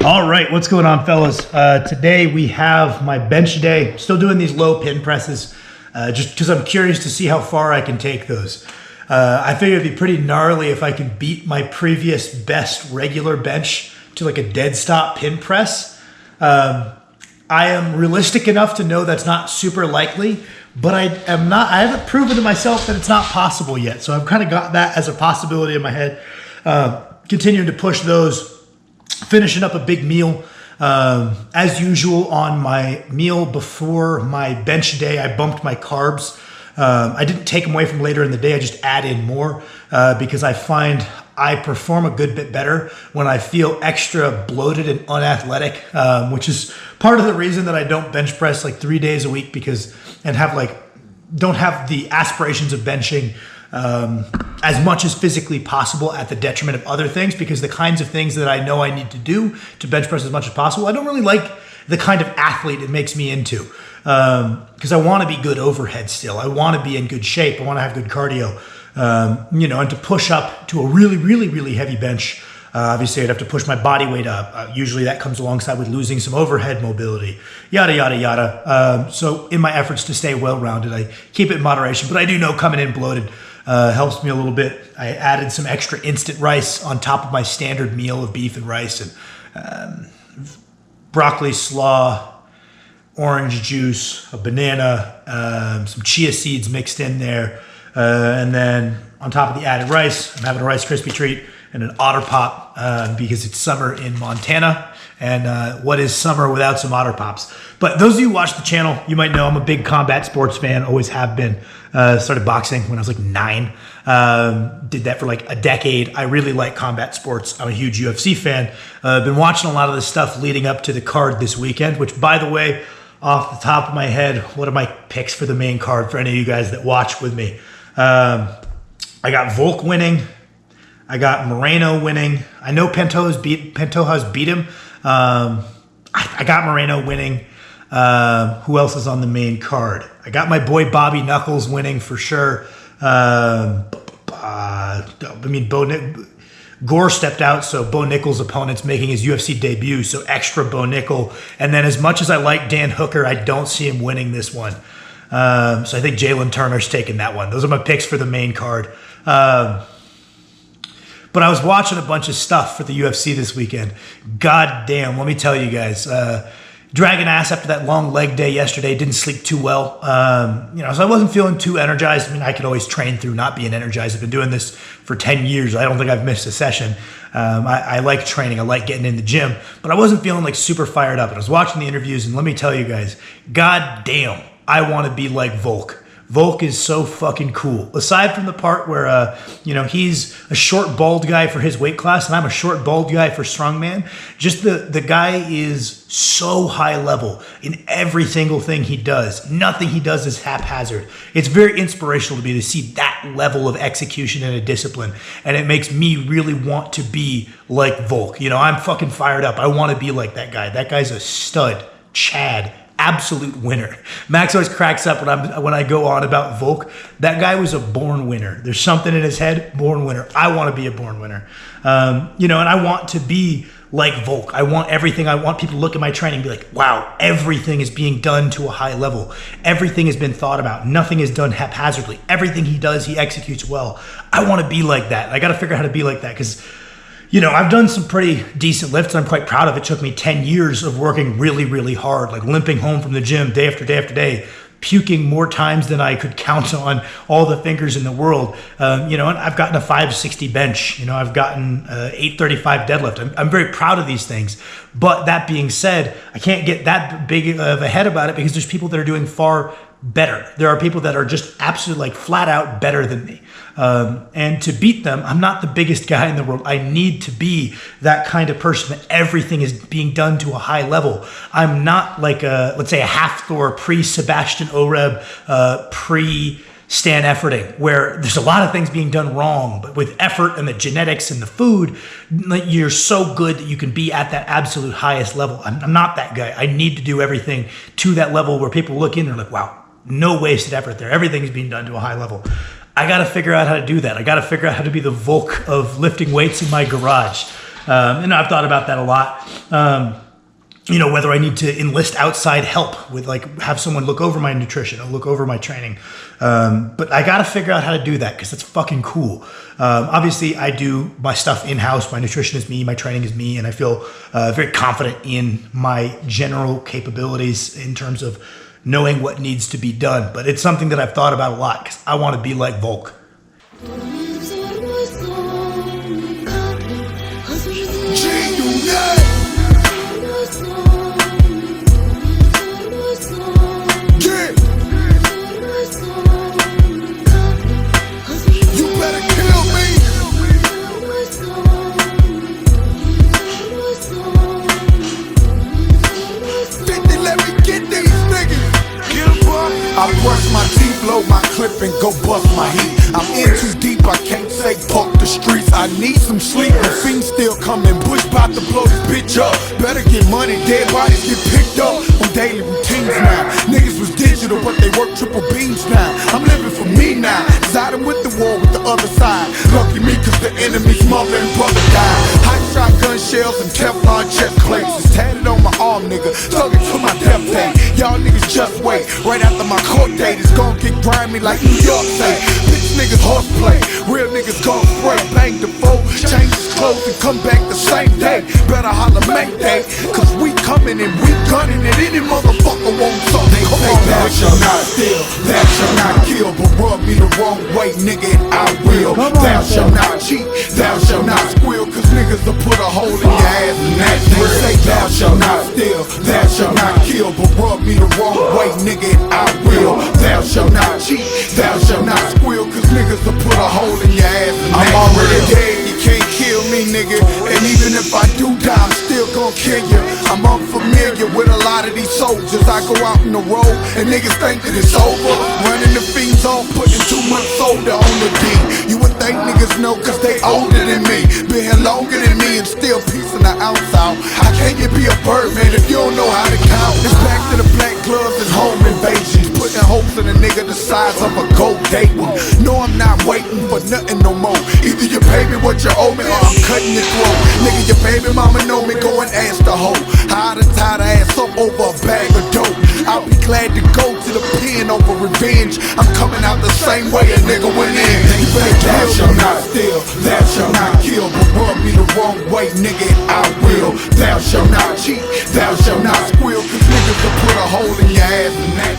All right, what's going on, fellas? Today we have my bench day. Still doing these low pin presses, just because I'm curious to see how far I can take those. I figure it'd be pretty gnarly if I can beat my previous best regular bench to like a dead stop pin press. I am realistic enough to know that's not super likely, but I haven't proven to myself that it's not possible yet. So I've kind of got that as a possibility in my head. Continuing to push those. Finishing up a big meal. As usual on my meal before my bench day, I bumped my carbs. I didn't take them away from later in the day. I just add in more because I find I perform a good bit better when I feel extra bloated and unathletic, which is part of the reason that I don't bench press like 3 days a week don't have the aspirations of benching as much as physically possible at the detriment of other things, because the kinds of things that I know I need to do to bench press as much as possible, I don't really like the kind of athlete it makes me into, because I want to be good overhead still. I want to be in good shape. I want to have good cardio, and to push up to a really, really, really heavy bench. Obviously, I'd have to push my body weight up. Usually that comes alongside with losing some overhead mobility, yada, yada, yada. So in my efforts to stay well-rounded, I keep it in moderation, but I do know coming in bloated helps me a little bit. I added some extra instant rice on top of my standard meal of beef and rice, and broccoli slaw, orange juice, a banana, some chia seeds mixed in there. And then on top of the added rice, I'm having a Rice Krispie treat and an Otter Pop because it's summer in Montana. And what is summer without some Otter Pops? But those of you who watch the channel, you might know I'm a big combat sports fan, always have been. Started boxing when I was like 9. Did that for like a decade. I really like combat sports. I'm a huge UFC fan. Been watching a lot of this stuff leading up to the card this weekend, which, by the way, off the top of my head, what are my picks for the main card for any of you guys that watch with me? I got Volk winning. I got Moreno winning. I know Pantoja's beat him. I got Moreno winning. Who else is on the main card? I got my boy Bobby Knuckles winning for sure. Gore stepped out, so Bo Nickel's opponent's making his UFC debut, so extra Bo Nickel. And then as much as I like Dan Hooker, I don't see him winning this one. So I think Jalen Turner's taking that one. Those are my picks for the main card. But I was watching a bunch of stuff for the UFC this weekend. God damn, let me tell you guys. Dragging ass after that long leg day yesterday. Didn't sleep too well. So I wasn't feeling too energized. I mean, I could always train through not being energized. I've been doing this for 10 years. I don't think I've missed a session. I like training. I like getting in the gym. But I wasn't feeling like super fired up. And I was watching the interviews, and let me tell you guys, god damn, I want to be like Volk. Volk is so fucking cool. Aside from the part where, he's a short, bald guy for his weight class, and I'm a short, bald guy for strongman. Just the guy is so high level in every single thing he does. Nothing he does is haphazard. It's very inspirational to me to see that level of execution and a discipline, and it makes me really want to be like Volk. I'm fucking fired up. I want to be like that guy. That guy's a stud, Chad. Absolute winner. Max always cracks up when I go on about Volk. That guy was a born winner. There's something in his head, born winner. I want to be a born winner. And I want to be like Volk. I want people to look at my training and be like, wow, everything is being done to a high level. Everything has been thought about. Nothing is done haphazardly. Everything he does, he executes well. I want to be like that. I got to figure out how to be like that because I've done some pretty decent lifts, and I'm quite proud of it. It took me 10 years of working really, really hard, like limping home from the gym day after day after day, puking more times than I could count on all the fingers in the world. And I've gotten a 560 bench. I've gotten 835 deadlift. I'm very proud of these things. But that being said, I can't get that big of a head about it because there's people that are doing far better. There are people that are just absolutely flat out better than me. And to beat them, I'm not the biggest guy in the world. I need to be that kind of person that everything is being done to a high level. I'm not like let's say a Hafthor pre-Sebastian Oreb, pre-Stan Efferding, where there's a lot of things being done wrong, but with effort and the genetics and the food, you're so good that you can be at that absolute highest level. I'm not that guy. I need to do everything to that level where people look in and they're like, wow, no wasted effort there. Everything is being done to a high level. I got to figure out how to do that. I got to figure out how to be the Volk of lifting weights in my garage. And I've thought about that a lot. Whether I need to enlist outside help with have someone look over my nutrition or look over my training. But I got to figure out how to do that because that's fucking cool. Obviously, I do my stuff in-house. My nutrition is me, my training is me, and I feel very confident in my general capabilities in terms of knowing what needs to be done. But it's something that I've thought about a lot because I want to be like Volk. I brush my teeth, load my clip and go bust my heat. I'm in too deep, I can't say fuck the streets. I need some sleep, the fiends still coming. Bush bout to blow this bitch up. Better get money, dead bodies get picked up on daily routines now. Niggas was digital, but they work triple beams now. I'm living for me now, siding with the war with the other side. Lucky me cause the enemy's mother and brother died. Hot shotgun shells and Teflon chest plates is tatted on my arm, nigga. Stuck it to my death day. Y'all niggas just wait, right after my court date is gon' get grimy like New York say. Bitch niggas horseplay, real niggas gon' spray. Bang the foe, change his clothes and come back the same day. Better holler Mayday, cause we coming and we gunning and any motherfucker won't talk. They say thou shall not steal, thou shall not kill, but rub me the wrong way, nigga, and I will. Thou shall not cheat, thou shall not squeal, cause niggas will put a hole in your ass and that's real. They say thou shall not steal, thou shall not kill, but rub me the wrong way, nigga, and I will. Thou shall not cheat, thou shall not squeal, cause niggas will put a hole in your ass and I'm already dead, you can't kill me, nigga. And even if I do die, I'm still gon' kill you. I'm unfamiliar with a lot of these soldiers. I go out in the road and niggas think that it's over. Running the fiends off, putting too much soda on the D. You would think niggas know cause they older than me, been here longer than me and still piecing the ounce out. How can you be a bird, man, if you don't know how to count? It's back to the black gloves and home invasions, putting hopes in a nigga the size of a gold date one. No, I'm not waiting for nothing no more. Either you pay me what you owe me or I'm cutting your throat. Nigga, your baby mama know me, go and ask the hoe how to tie the ass up over a bag of dope. I'll be glad to go to the pen over revenge. I'm coming out the same way a nigga went in. You better thou shall not steal, thou shall not kill, but rub me the wrong way, nigga, and I will. Thou shall not cheat, thou shall not squeal, cause niggas will put a hole in your ass and that